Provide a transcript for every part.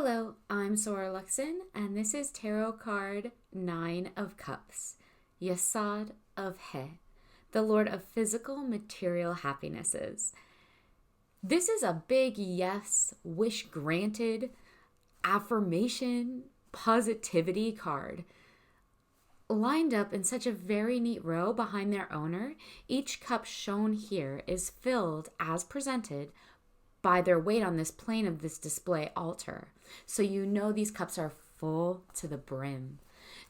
Hello, I'm Sora Luxon, and this is Tarot card 9 of Cups, Yesod of He, the Lord of Physical Material Happinesses. This is a big yes, wish granted, affirmation, positivity card. Lined up in such a very neat row behind their owner, each cup shown here is filled as presented by their weight on this plane of this display altar. So you know these cups are full to the brim.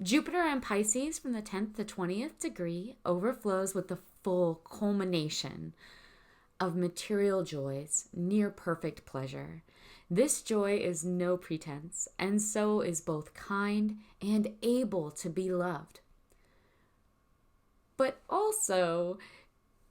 Jupiter and Pisces from the 10th to 20th degree overflows with the full culmination of material joys, near perfect pleasure. This joy is no pretense, and so is both kind and able to be loved. But also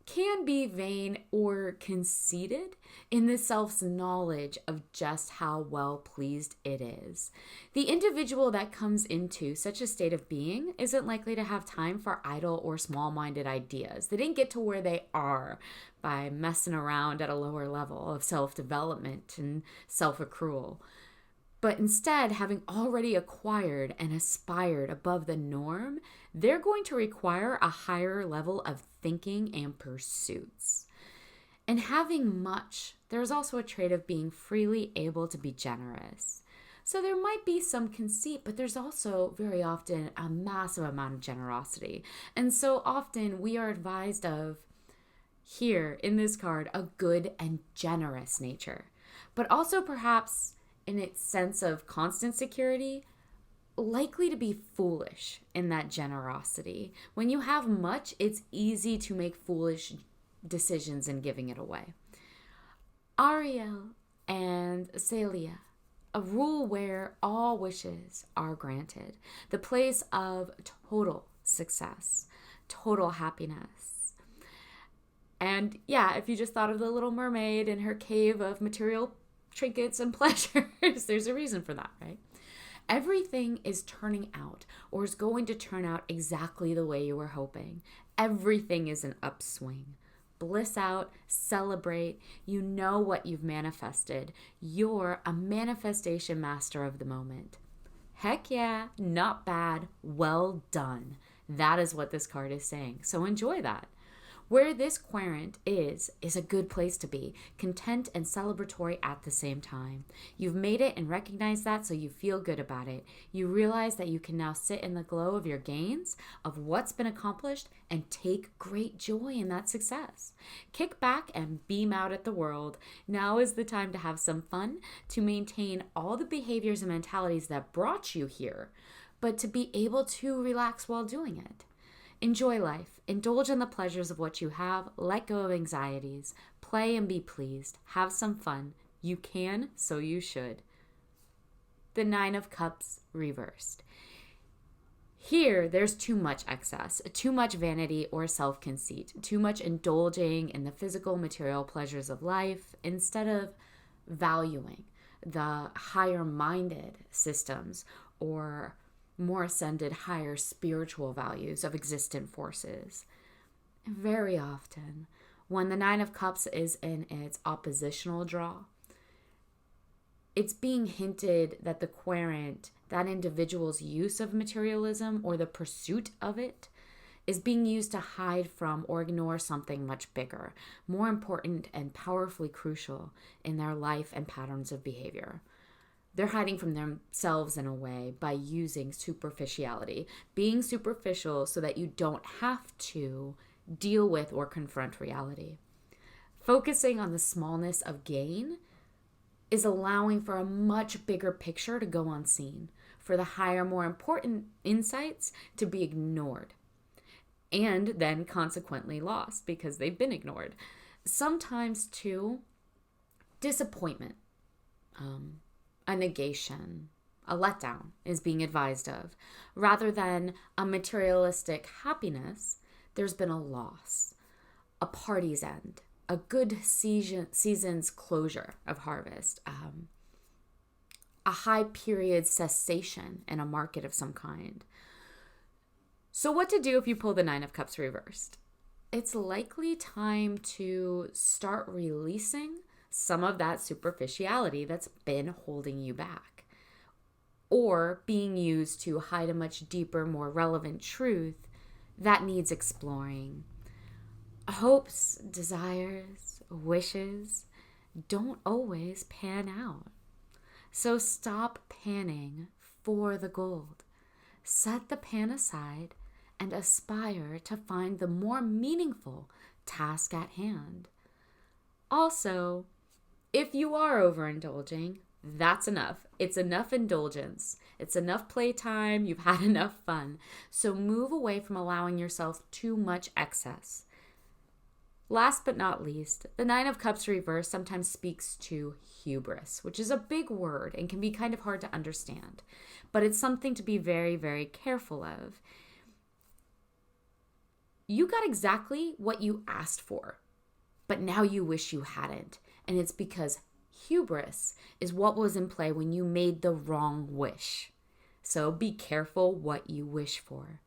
can be vain or conceited in the self's knowledge of just how well pleased it is. The individual that comes into such a state of being isn't likely to have time for idle or small-minded ideas. They didn't get to where they are by messing around at a lower level of self-development and self-accrual. But instead, having already acquired and aspired above the norm, they're going to require a higher level of thinking and pursuits. And having much, there's also a trait of being freely able to be generous. So there might be some conceit, but there's also very often a massive amount of generosity. And so often we are advised of, here in this card, a good and generous nature. But also perhaps in its sense of constant security, likely to be foolish in that generosity. When you have much, it's easy to make foolish decisions in giving it away. Ariel and Celia, a rule where all wishes are granted. The place of total success, total happiness. And yeah, if you just thought of the Little Mermaid and her cave of material trinkets and pleasures, there's a reason for that, right? Everything is turning out or is going to turn out exactly the way you were hoping. Everything is an upswing. Bliss out, celebrate. You know what you've manifested. You're a manifestation master of the moment. Heck yeah, not bad, well done. That is what this card is saying. So enjoy that. Where this querent is a good place to be, content and celebratory at the same time. You've made it and recognize that, so you feel good about it. You realize that you can now sit in the glow of your gains, of what's been accomplished, and take great joy in that success. Kick back and beam out at the world. Now is the time to have some fun, to maintain all the behaviors and mentalities that brought you here, but to be able to relax while doing it. Enjoy life. Indulge in the pleasures of what you have. Let go of anxieties. Play and be pleased. Have some fun. You can, so you should. The 9 of Cups reversed. Here, there's too much excess, too much vanity or self-conceit, too much indulging in the physical, material pleasures of life instead of valuing the higher-minded systems or more ascended, higher spiritual values of existent forces. Very often, when the 9 of Cups is in its oppositional draw, it's being hinted that the querent, that individual's use of materialism or the pursuit of it, is being used to hide from or ignore something much bigger, more important and powerfully crucial in their life and patterns of behavior. They're hiding from themselves in a way by using superficiality, being superficial so that you don't have to deal with or confront reality. Focusing on the smallness of gain is allowing for a much bigger picture to go unseen, for the higher, more important insights to be ignored, and then consequently lost because they've been ignored. Sometimes, too, disappointment, a negation, a letdown is being advised of. Rather than a materialistic happiness, there's been a loss, a party's end, a good season's closure of harvest, a high period cessation in a market of some kind. So what to do if you pull the 9 of Cups reversed? It's likely time to start releasing some of that superficiality that's been holding you back. or being used to hide a much deeper, more relevant truth that needs exploring. Hopes, desires, wishes don't always pan out. So stop panning for the gold. Set the pan aside and aspire to find the more meaningful task at hand. Also, if you are overindulging, that's enough. It's enough indulgence. It's enough playtime. You've had enough fun. So move away from allowing yourself too much excess. Last but not least, the Nine of Cups reverse sometimes speaks to hubris, which is a big word and can be kind of hard to understand, but it's something to be very, very careful of. You got exactly what you asked for, but now you wish you hadn't, and it's because hubris is what was in play when you made the wrong wish. So be careful what you wish for.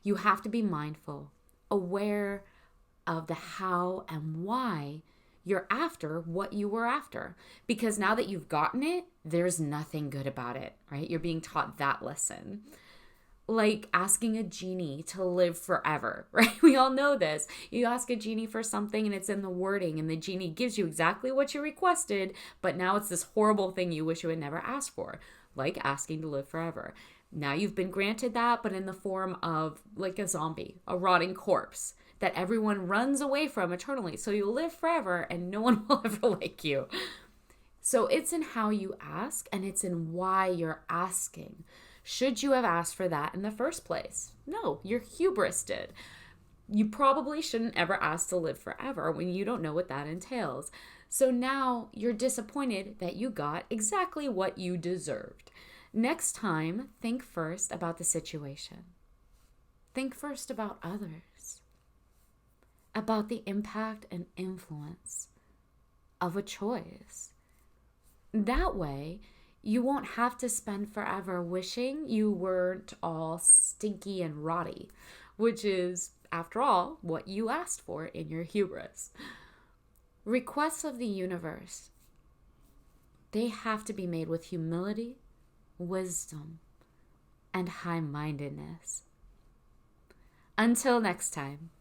You have to be mindful, aware of the how and why you're after what you were after. Because now that you've gotten it, there's nothing good about it, right? You're being taught that lesson. Like asking a genie to live forever, right? We all know this. You ask a genie for something and it's in the wording and the genie gives you exactly what you requested, but now it's this horrible thing you wish you had never asked for, like asking to live forever. Now you've been granted that, but in the form of like a zombie, a rotting corpse that everyone runs away from eternally. So you'll live forever and no one will ever like you. So it's in how you ask and it's in why you're asking. Should you have asked for that in the first place? No, your hubris did. You probably shouldn't ever ask to live forever when you don't know what that entails. So now you're disappointed that you got exactly what you deserved. Next time, think first about the situation. Think first about others, about the impact and influence of a choice. That way, you won't have to spend forever wishing you weren't all stinky and rotty, which is, after all, what you asked for in your hubris. Requests of the universe, they have to be made with humility, wisdom, and high-mindedness. Until next time.